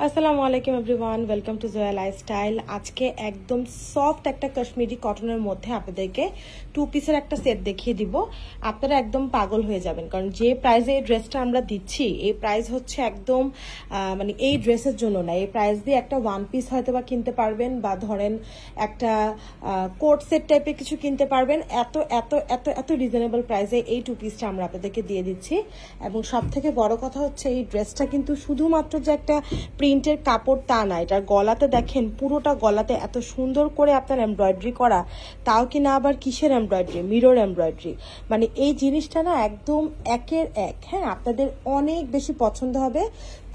আসসালামু আলাইকুম everyone, welcome to Zoya lifestyle. আজকে একদম সফট একটা কাশ্মীরি কটনের মধ্যে আপনাদেরকে টু পিসের একটা সেট দেখিয়ে দিব। আপনারা একদম পাগল হয়ে যাবেন, কারণ যে প্রাইসে এই ড্রেসটা আমরা দিচ্ছি, এই প্রাইস হচ্ছে একদম মানে এই ড্রেসের জন্য না। এই প্রাইস দিয়ে একটা ওয়ান পিস হয়তো বা কিনতে পারবেন, বা ধরেন একটা কোট সেট টাইপের কিছু কিনতে পারবেন। এত এত এত এত রিজনেবল প্রাইসে এই টু পিসটা আমরা আপনাদেরকে দিয়ে দিচ্ছি। এবং সব থেকে বড় কথা হচ্ছে, এই ড্রেসটা কিন্তু শুধুমাত্র যে একটা প্রিন্টের কাপড় তা না, এটার গলাতে দেখেন, পুরোটা গলাতে এত সুন্দর করে আপনার এমব্রয়ডারি করা। তাও কিনা আবার কিসের এমব্রয়ডারি? Mirror embroidery. মানে এই জিনিসটা না একদম একের এক। হ্যাঁ, আপনাদের অনেক বেশি পছন্দ হবে।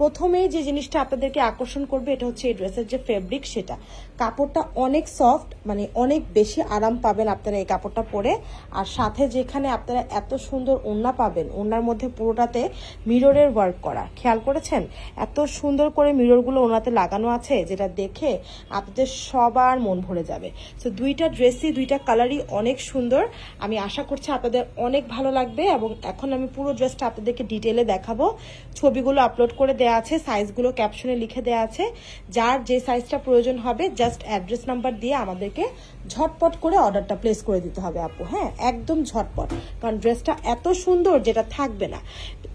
প্রথমেই যে জিনিসটা আপনাদেরকে আকর্ষণ করবে, এটা হচ্ছে এই ড্রেসের যে ফেব্রিক, সেটা কাপড়টা অনেক সফট, মানে অনেক বেশি আরাম পাবেন আপনারা এই কাপড়টা পরে। আর সাথে যেখানে আপনারা এত সুন্দর ওড়না পাবেন, ওড়নার মধ্যে পুরোটাতে মিররের ওয়ার্ক করা, খেয়াল করেছেন? এত সুন্দর করে মিররগুলো ওড়নাতে লাগানো আছে, যেটা দেখে আপনাদের সবার মন ভরে যাবে। সো দুইটা ড্রেসই, দুইটা কালারই অনেক সুন্দর। আমি আশা করছি আপনাদের অনেক ভালো লাগবে। এবং এখন আমি পুরো ড্রেসটা আপনাদেরকে ডিটেলে দেখাবো। ছবিগুলো আপলোড করে দেওয়া আছে, সাইজগুলো ক্যাপশনে লিখে দেওয়া আছে। যার যে সাইজটা প্রয়োজন হবে, জাস্ট অ্যাড্রেস নাম্বার দিয়ে আমাদেরকে ঝটপট করে অর্ডারটা প্লেস করে দিতে হবে আপু। হ্যাঁ, একদম ঝটপট, কারণ ড্রেসটা এত সুন্দর যেটা থাকবে না।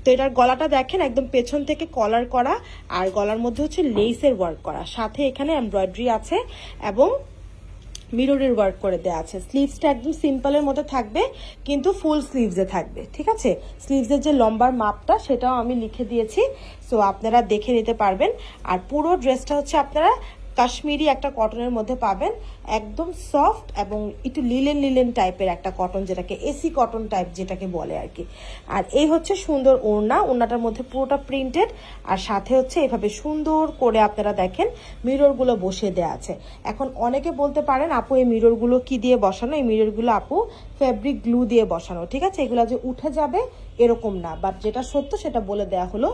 তো এটার গলাটা দেখেন, একদম পেছন থেকে কলার করা, আর গলার মধ্যে হচ্ছে লেসের ওয়ার্ক করা, সাথে এখানে এমব্রয়ডারি আছে এবং মিররের ওয়ার্ক করে দেওয়া আছে। স্লিভসটা একদম সিম্পলের মধ্যে থাকবে, কিন্তু ফুল স্লিভসে থাকবে। ঠিক আছে, স্লিভসের যে লম্বার মাপটা সেটাও আমি লিখে দিয়েছি, সো আপনারা দেখে নিতে পারবেন। আর পুরো ড্রেসটা হচ্ছে আপনারা কাশ্মীরি একটা কটনের মধ্যে পাবেন, একদম সফট এবং একটু লিলেন টাইপের একটা কটন, যেটাকে এসি কটন টাইপ যেটাকে বলে আর কি। আর এই হচ্ছে সুন্দর ওড়না, ওড়নাটার মধ্যে পুরোটা প্রিন্টেড, আর সাথে হচ্ছে এভাবে সুন্দর করে আপনারা দেখেন মিররগুলো বসিয়ে দেওয়া আছে। এখন অনেকে বলতে পারেন, আপু এই মিররগুলো কি দিয়ে বসানো? এই মিররগুলো আপু ফেব্রিক গ্লু দিয়ে বসানো। ঠিক আছে, এগুলো যে উঠে যাবে এরকম না, বাট যেটা সত্য সেটা বলে দেয়া হলো।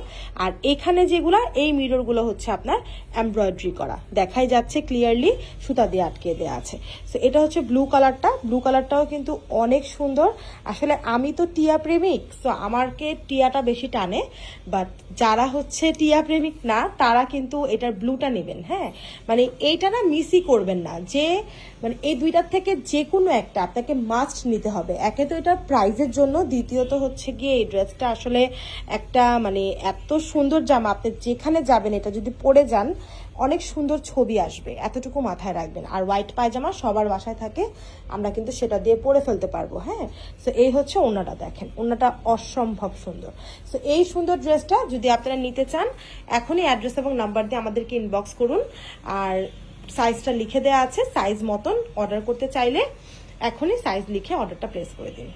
আর এখানে যেগুলা, এই মিররগুলো হচ্ছে আপনার এমব্রয়ডারি করা, দেখাই যাচ্ছে ক্লিয়ারলি, সুতা দিয়ে আটকে দেওয়া আছে। তো এটা হচ্ছে ব্লু কালারটা, ব্লু কালারটাও কিন্তু অনেক সুন্দর। আসলে আমি তো টিয়া প্রেমিক, তো আমাকে টিয়াটা বেশি টানে, বাট যারা হচ্ছে টিয়া প্রেমিক না, তারা কিন্তু এটার ব্লুটা নেবেন। হ্যাঁ, মানে এইটা না মিসই করবেন না, যে মানে এই দুইটার থেকে যে কোনো একটা আপনাকে মাস্ট নিতে হবে। একে তো এটা প্রাইজের জন্য, দ্বিতীয়ত হচ্ছে গিয়ে এই ড্রেসটা আসলে একটা মানে এত সুন্দর জামা, আপনি যেখানে যাবেন এটা যদি পরে যান, অনেক সুন্দর ছবি আসবে, এতটুকু মাথায় রাখবেন। আর হোয়াইট পায়জামা সবার বাসায় থাকে, আমরা কিন্তু সেটা দিয়ে পরে ফেলতে পারবো। হ্যাঁ, তো এই হচ্ছে ওড়নাটা, দেখেন ওড়নাটা অসম্ভব সুন্দর। তো এই সুন্দর ড্রেসটা যদি আপনারা নিতে চান, এখনই অ্যাড্রেস এবং নাম্বার দিয়ে আমাদেরকে ইনবক্স করুন। আর সাইজটা লিখে দেওয়া আছে, সাইজ মতন অর্ডার করতে চাইলে এখনই সাইজ লিখে অর্ডারটা প্লেস করে দিন।